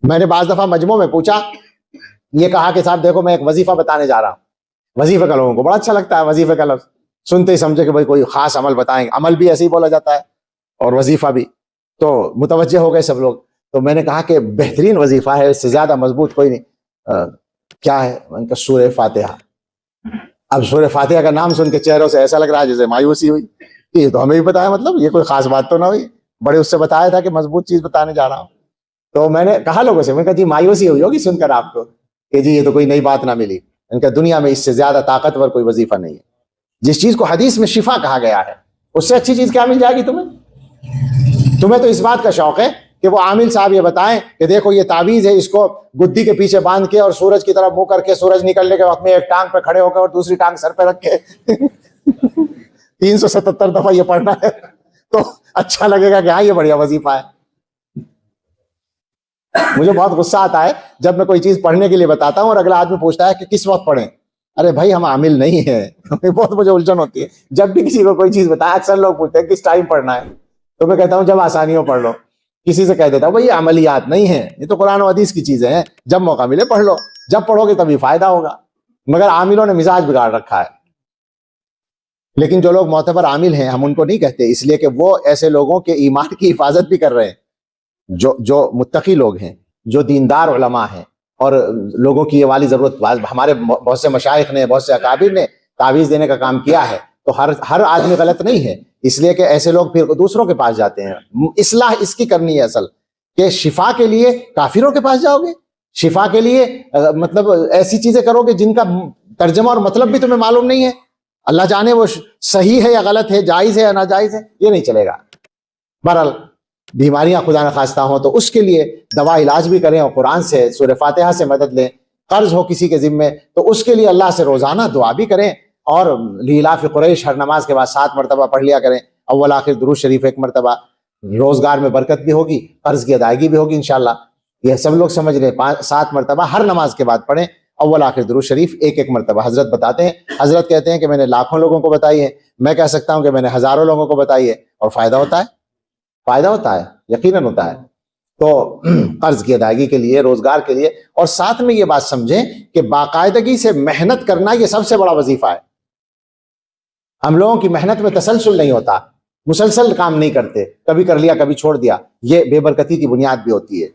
میں نے بعض دفعہ مجموع میں پوچھا، یہ کہا کہ صاحب دیکھو میں ایک وظیفہ بتانے جا رہا ہوں. وظیفے کا لوگوں کو بڑا اچھا لگتا ہے، وظیفے کا لفظ سنتے ہی سمجھے کہ بھائی کوئی خاص عمل بتائیں گے. عمل بھی ایسے ہی بولا جاتا ہے اور وظیفہ بھی، تو متوجہ ہو گئے سب لوگ. تو میں نے کہا کہ بہترین وظیفہ ہے، اس سے زیادہ مضبوط کوئی نہیں. کیا ہے؟ ان کا سورہ فاتحہ. اب سورہ فاتحہ کا نام سن کے چہروں سے ایسا لگ رہا ہے جیسے مایوسی ہوئی کہ یہ تو ہمیں بھی بتایا، مطلب یہ کوئی خاص بات تو نہ ہوئی، بڑے اس سے بتایا تھا کہ مضبوط چیز بتانے جا رہا ہوں. تو میں نے کہا لوگوں سے، میں نے کہا جی مایوسی ہوئی ہوگی سن کر آپ کو کہ جی یہ تو کوئی نئی بات نہ ملی. ان کا دنیا میں اس سے زیادہ طاقتور کوئی وظیفہ نہیں ہے. جس چیز کو حدیث میں شفا کہا گیا ہے اس سے اچھی چیز کیا مل جائے گی تمہیں؟ تمہیں تو اس بات کا شوق ہے کہ وہ عامل صاحب یہ بتائیں کہ دیکھو یہ تعویذ ہے، اس کو گدی کے پیچھے باندھ کے اور سورج کی طرف منہ کر کے سورج نکلنے کے وقت میں ایک ٹانگ پہ کھڑے ہو کر اور دوسری ٹانگ سر پہ رکھ کے 377 دفعہ یہ پڑھنا ہے تو اچھا لگے گا کہ ہاں یہ بڑھیا وظیفہ ہے. مجھے بہت غصہ آتا ہے جب میں کوئی چیز پڑھنے کے لیے بتاتا ہوں اور اگلا آدمی پوچھتا ہے کہ کس وقت پڑھیں. ارے بھائی ہم عامل نہیں ہیں. بہت مجھے الجھن ہوتی ہے جب بھی کسی کو کوئی چیز بتایا. اکثر لوگ پوچھتے ہیں کس ٹائم پڑھنا ہے، تو میں کہتا ہوں جب آسانیوں پڑھ لو. کسی سے کہہ دیتا ہوں بھائی یہ عملیات نہیں ہیں، یہ تو قرآن و حدیث کی چیزیں ہیں، جب موقع ملے پڑھ لو، جب پڑھو گے تبھی فائدہ ہوگا. مگر عاملوں نے مزاج بگاڑ رکھا ہے. لیکن جو لوگ معتبر عامل ہیں ہم ان کو نہیں کہتے، اس لیے کہ وہ ایسے لوگوں کے ایمان کی حفاظت بھی کر رہے ہیں جو متقی لوگ ہیں، جو دیندار علماء ہیں، اور لوگوں کی یہ والی ضرورت. ہمارے بہت سے مشائخ نے، بہت سے اکابر نے تعویذ دینے کا کام کیا ہے. تو ہر آدمی غلط نہیں ہے، اس لیے کہ ایسے لوگ پھر دوسروں کے پاس جاتے ہیں. اصلاح اس کی کرنی ہے اصل، کہ شفا کے لیے کافروں کے پاس جاؤ گے، شفا کے لیے مطلب ایسی چیزیں کرو گے جن کا ترجمہ اور مطلب بھی تمہیں معلوم نہیں ہے. اللہ جانے وہ صحیح ہے یا غلط ہے، جائز ہے یا ناجائز ہے، یہ نہیں چلے گا. بہرحال بیماریاں خدا نخواستہ ہوں تو اس کے لیے دوا علاج بھی کریں اور قرآن سے سورہ فاتحہ سے مدد لیں. قرض ہو کسی کے ذمے تو اس کے لیے اللہ سے روزانہ دعا بھی کریں، اور لیلاف قریش ہر نماز کے بعد 7 مرتبہ پڑھ لیا کریں. اول آخر درود شریف 1 مرتبہ. روزگار میں برکت بھی ہوگی، قرض کی ادائیگی بھی ہوگی انشاءاللہ. یہ سب لوگ سمجھ لیں. 7 مرتبہ ہر نماز کے بعد پڑھیں اول آخر درود شریف 1 مرتبہ. حضرت بتاتے ہیں، حضرت کہتے ہیں کہ میں نے لاکھوں لوگوں کو بتائی ہے. میں کہہ سکتا ہوں کہ میں نے ہزاروں لوگوں کو بتائی ہے. اور فائدہ ہوتا ہے، فائدہ ہوتا ہے، یقیناً ہوتا ہے. تو قرض کی ادائیگی کے لیے، روزگار کے لیے، اور ساتھ میں یہ بات سمجھیں کہ باقاعدگی سے محنت کرنا یہ سب سے بڑا وظیفہ ہے. ہم لوگوں کی محنت میں تسلسل نہیں ہوتا، مسلسل کام نہیں کرتے، کبھی کر لیا کبھی چھوڑ دیا. یہ بے برکتی کی بنیاد بھی ہوتی ہے.